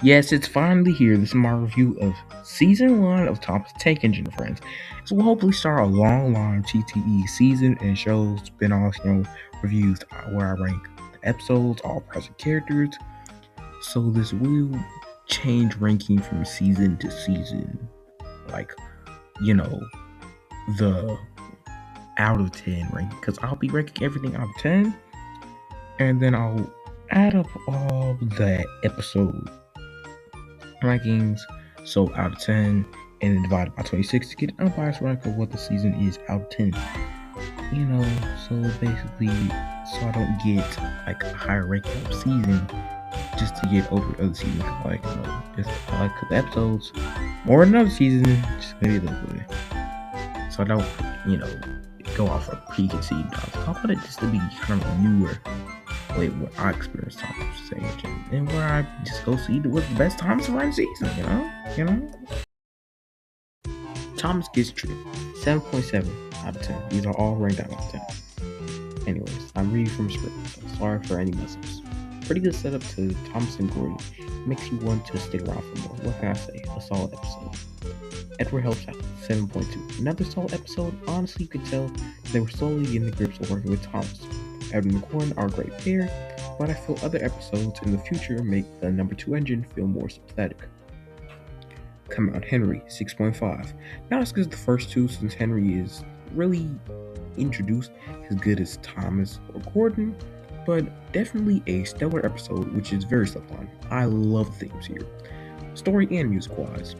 Yes, it's finally here. This is my review of season one of Thomas Tank Engine and Friends. So we'll hopefully start a long line of TTE season and show spin-offs, reviews where I rank the episodes, all present characters. So this will change ranking from season to season. Like, you know, the out of 10 ranking. Because I'll be ranking everything out of 10. And then I'll add up all the episode rankings, so out of 10, and then divided by 26 to get an unbiased rank of what the season is out of 10. So basically, so I don't get like a higher ranking of season just to get over other seasons. Just I like the episodes more than another season, just maybe a little bit. So I don't, go off of preconceived thoughts. I want it just to be kind of newer way what I experienced Thomas Sage and where I just go see what's the best Thomas run season, Thomas gets treated 7.7 out of 10. These are all ranked out of 10. Anyways, I'm reading from a script, so sorry for any mess-ups. Pretty good setup to Thomas and Gordon. Makes you want to stick around for more. What can I say? A solid episode. Edward helps out, 7.2. Another solid episode. Honestly, you could tell they were slowly getting the grips of working with Thomas. Edward and Gordon are a great pair, but I feel other episodes in the future make the number 2 engine feel more sympathetic. Come out Henry, 6.5. Not as good as the first two, since Henry is really introduced as good as Thomas or Gordon, but definitely a stellar episode, which is very slept on. I love the themes here. Story and music wise.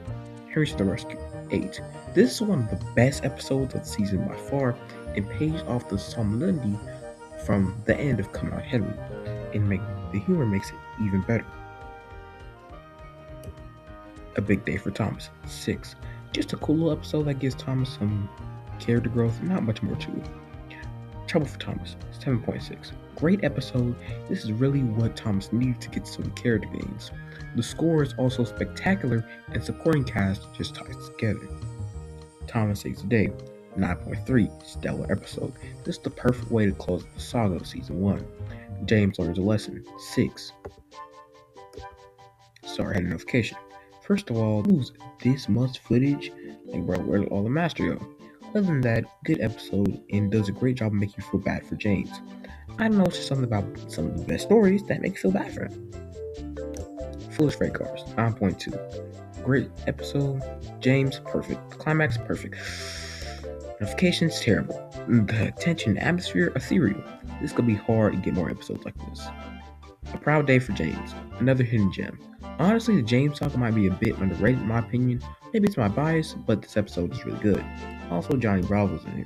Henry to the Rescue, 8. This is one of the best episodes of the season by far, and pays off the solemnity from the end of Come Out Henry, and the humor makes it even better. A big day for Thomas, 6. Just a cool little episode that gives Thomas some character growth, not much more to it. Trouble for Thomas, 7.6. Great episode. This is really what Thomas needed to get some character gains. The score is also spectacular, and supporting cast just ties together. Thomas Saves the Day, 9.3. Stellar episode. This is the perfect way to close the saga of season 1. James learns a lesson, 6. Sorry, I had a notification. First of all, lose this much footage? Like, bro, where did all the master go? Other than that, good episode, and does a great job of making you feel bad for James. I don't know, it's just something about some of the best stories that make you feel bad for him. Foolish Freight Cars, 9.2. Great episode. James, perfect. Climax, perfect. Notifications, terrible. The tension, atmosphere, ethereal. This could be hard to get more episodes like this. A proud day for James. Another hidden gem. Honestly, the James saga might be a bit underrated in my opinion. Maybe it's my bias, but this episode is really good. Also, Johnny Bravo's in here.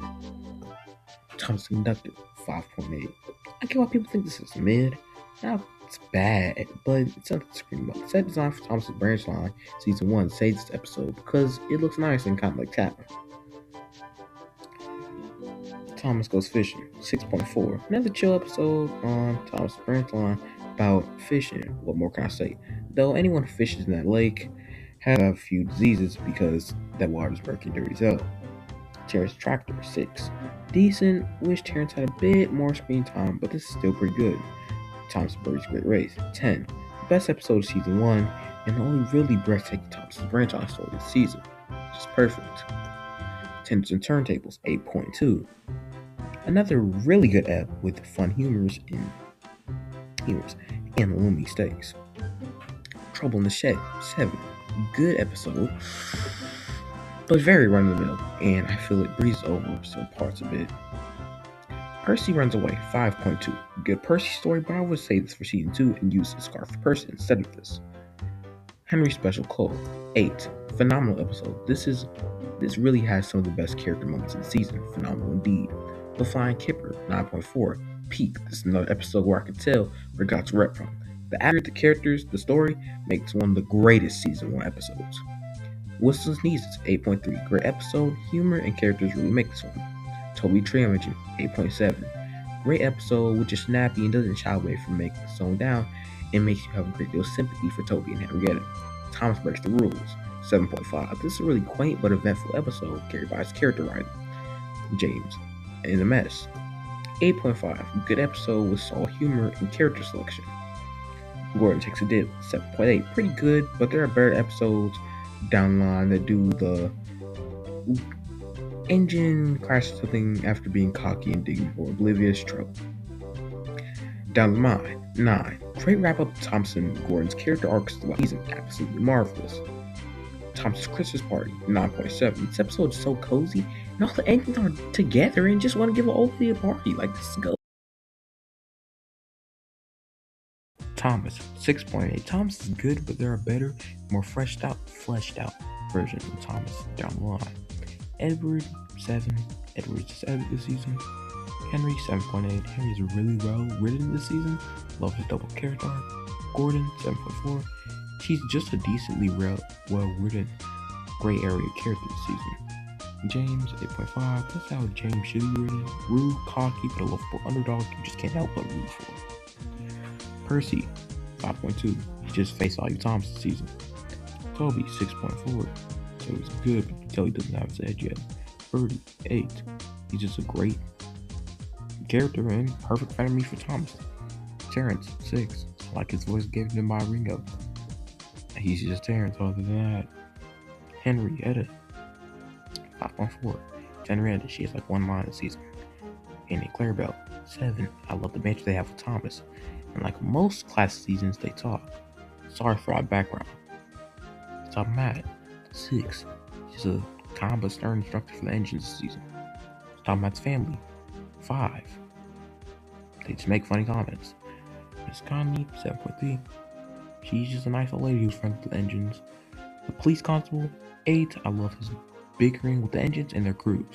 Thomas Conductor, 5.8. I get why people think this is mid. Now, it's bad, but it's something to scream about. Set design for Thomas's branch line, season 1, saves this episode because it looks nice and kind of like Tapper. Thomas Goes Fishing, 6.4. Another chill episode on Thomas' branch line about fishing. What more can I say? Though anyone who fishes in that lake have a few diseases because that water's murky and dirty as hell. Terrence Tractor, 6. Decent. Wish Terrence had a bit more screen time, but this is still pretty good. Thomas Bird's Great Race, 10. Best episode of season 1, and the only really breathtaking Thomas branch line story this season. Just perfect. Tenders and Turntables, 8.2. Another really good ep with fun humors and looming stakes. Trouble in the Shed, 7. Good episode, but very run of the mill, and I feel it breezes over some parts of it. Percy Runs Away, 5.2. Good Percy story, but I would say this for season 2 and use the Scarf for Percy instead of this. Henry Special Cole, 8. Phenomenal episode. This really has some of the best character moments in the season. Phenomenal indeed. The Flying Kipper, 9.4. Peak. This is another episode where I could tell where it got its rep from. The actors, the characters, the story makes one of the greatest season 1 episodes. Whistles and Sneezes, 8.3. Great episode, humor, and characters really make this one. Toby Trio Engine, 8.7. Great episode, which is snappy and doesn't shy away from making the song down, and makes you have a great deal of sympathy for Toby and Henrietta. Thomas Breaks the Rules, 7.5. This is a really quaint but eventful episode carried by his character writer, James, in a mess. 8.5. Good episode with solid humor and character selection. Gordon takes a dip, 7.8. Pretty good, but there are better episodes down the line that do the engine crash something after being cocky and digging for oblivious trope. Down the line, 9. Great wrap up Thompson Gordon's character arcs throughout the season, absolutely marvelous. Thompson's Christmas Party, 9.7. This episode is so cozy, and all the engines are together and just want to give an oldie a party. Like, this is go. Thomas, 6.8. Thomas is good, but there are better, more fleshed out versions of Thomas down the line. Edward, 7. Edward's just edited this season. Henry, 7.8. Henry is really well written this season. Love his double character arc. Gordon, 7.4. He's just a decently well written gray area character this season. James, 8.5. That's how James should be written. Rude, cocky, but a lovable underdog you just can't help but root for. Percy, 5.2. He just faced all you Thomas this season. Toby, 6.4. So he's good, but you can tell he doesn't have his edge yet. Birdie, 8. He's just a great character and perfect enemy for Thomas. Terrence, 6. I like his voice given him by Ringo. He's just Terrence other than that. Henrietta, 5.4. Henrietta, she has like one line this season. Annie Clarabelle, 7. I love the banter they have with Thomas. And like most class seasons, they talk. Sorry for our background. Top Matt, 6. She's a calm but stern instructor for the engines this season. Top Matt's family, 5. They just make funny comments. Miss Connie, 7.3. She's just a nice old lady who's friends with the engines. The police constable, 8. I love his bickering with the engines and their crews.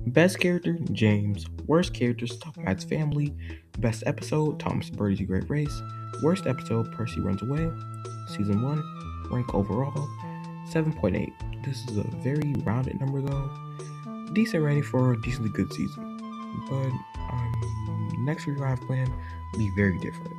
Best character, James. Worst characters, Top Matt's family. Best episode, Thomas and Birdie's a Great Race. Worst episode, Percy Runs Away. Season 1, rank overall, 7.8. This is a very rounded number though. Decent rating for a decently good season. But next review I have planned will be very different.